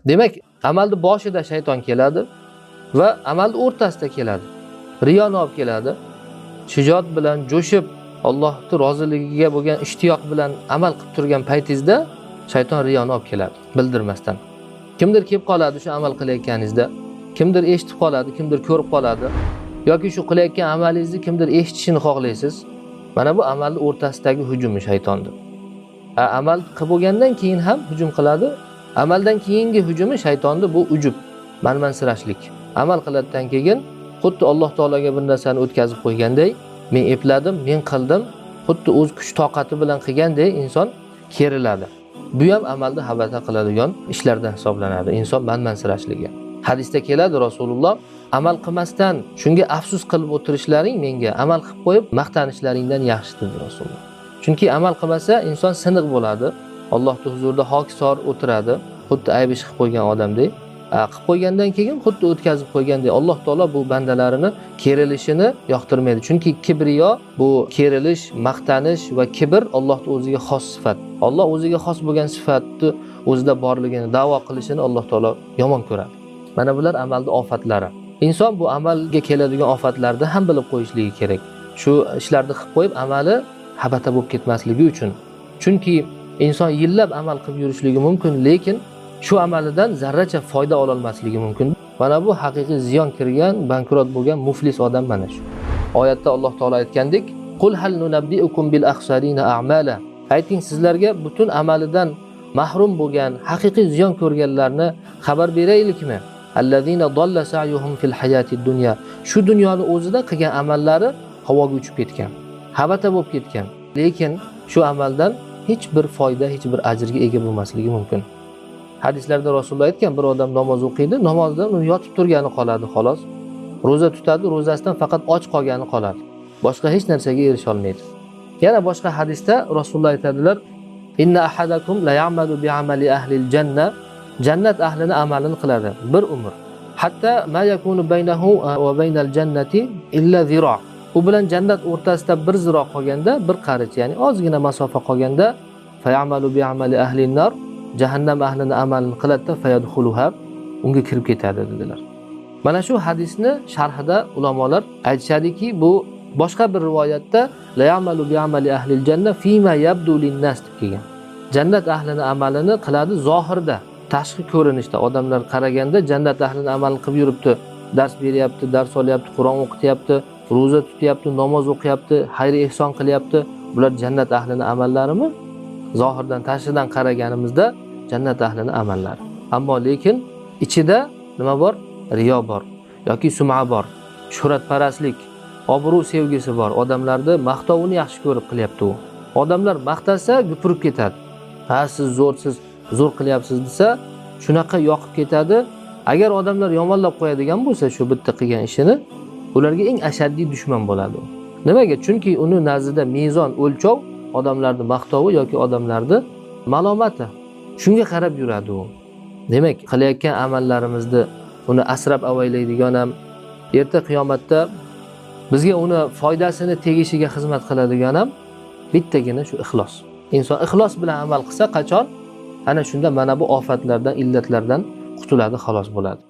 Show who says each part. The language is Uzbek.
Speaker 1: Demak, amalni boshida shayton keladi va amalni o'rtasida keladi. Riyoni olib keladi. Shijoat bilan jo'shib, Allohning roziligiga bo'lgan ishtiyoq bilan amal qilib turgan paytingizda shayton riyoni olib keladi, bildirmasdan. Kimdir kelib qoladi shu amal qilayotganingizda, kimdir eshitib qoladi, kimdir ko'rib qoladi, yoki shu qilayotgan amalingizni kimdir eshitishini xohlaysiz. Mana bu amalning o'rtasidagi hujumi shaytondir. Amal qilib bo'lgandan keyin ham hujum qiladi. Amaldan keyingi hujumi shaytonni bu ujub, manmansirashlik. Amal qiladidan keyin xuddi Alloh taologa bir narsani o'tkazib qo'yganday, men epladim, men qildim, xuddi o'z kuch toqati bilan qilganday inson keriladi. Bu ham amalni habata qiladigan ishlardan hisoblanadi. Inson manmansirashligi. Hadisda keladi Rasululloh, amal qilmasdan shunga afsus qilib o'tirishlaring menga amal qilib qo'yib maqtanishlaringdan yaxshi dedi Rasululloh. Chunki amal qilmasa inson siniq bo'ladi. Allohning huzurida hokisor o'tiradi, xuddi ayb ish qilib qo'ygan odamdek. Qilib qo'ygandan keyin xuddi o'tkazib qo'ygandek Alloh taolo bu bandalarini kerilishini yoqtirmaydi. Chunki kibriyo bu kerilish, maqtanish va kibr Allohning o'ziga xos sifat. Alloh o'ziga xos bo'lgan sifatni o'zida borligini da'vo qilishini Alloh taolo yomon ko'radi. Mana bular amalning ofatlari. Inson bu amalga keladigan ofatlarni ham bilib qo'yishligi kerak. Shu ishlarni qilib qo'yib amali habata bo'lib ketmasligi uchun. Chunki inson yillab amal qilib yurishligi mumkin, lekin shu amalidan zarracha foyda ola olmasligi mumkin. Mana bu haqiqiy ziyon kirgan, bankrot bo'lgan muflis odam mana shu. Oyatda Alloh taolo aytgandek, "Qul hal nunabbiukum bil akhsarina a'mala." Ayting, sizlarga butun amalidan mahrum bo'lgan, haqiqiy ziyon ko'rganlarni xabar beraylikmi? Allazina dalla sa'yuhum fil hayatid dunya. Shu dunyoni o'zida qilgan amallari havoga uchib ketgan, habata bo'lib ketgan. Lekin shu amaldan hech bir foyda, hech bir ajrga ega bo'lmasligi mumkin. Hadislarda Rasululloh aytgan, bir odam namoz o'qiydi, namozdan uni yotib turgani qoladi xolos. Roza tutadi, rozasidan faqat och qolgani qoladi. Boshqa hech narsaga erisha olmaydi. Yana boshqa hadisda Rasululloh aytadilar, "Inna ahadakum la ya'malu bi'amali ahli al-janna." Jannat ahlini amalini qiladi bir umr. Hatta ma yakunu baynahu va baynal jannati illa zira'. U bilan jannat o'rtasida bir ziro qolganda, bir qarich, ya'ni ozgina masofa qolganda, fayamalu bi'amali ahli an-nar, jahannam ahlini amalini qiladi, fayadkhuluha, unga kirib ketadi dedilar. Mana shu hadisni sharhida ulamolar aytishadiki, bu boshqa bir rivoyatda la ya'malu bi'amali ahli al-janna fima yabdu lin-nas deb kelgan. Jannat ahlini amalini qiladi zohirda, tashqi ko'rinishda. Odamlar qaraganda jannat ahlini amalini qilib yuribdi, dars beryapti, dars olyapti, Qur'on o'qityapti, roza tutyapti, namoz o'qiyapti, xayr ehson qilyapti. Bular jannat ahlini amallarimi? Zohirdan, tashqidan qaraganimizda jannat ahlini amallari. Ammo lekin ichida nima bor? Riyo bor yoki sum'a bor, shuhratparastlik, obro' sevgisi bor. Odamlarni maqtovini yaxshi ko'rib qilyapti u. Odamlar maqtasa gupurib ketadi. Ha, siz zo'r qilyapsiz desa, shunaqa yoqib ketadi. Agar odamlar yomonlab qo'yadigan bo'lsa shu bitta qilgan ishini, ularga eng ashaddiy dushman bo'ladi. Nimaga? Chunki uni nazdida mezon, o'lchov odamlarning maqtovi yoki odamlarning malomati. Shunga qarab yuradi u. Demak, qilayotgan amallarimizni uni asrab avaylaydigan ham, erta qiyomatda bizga uni foydasini tegishiga xizmat qiladigan ham bittagina shu ixlos. Inson ixlos bilan amal qilsa qachon, ana shunda mana bu ofatlardan, illatlardan qutuladi, xalos bo'ladi.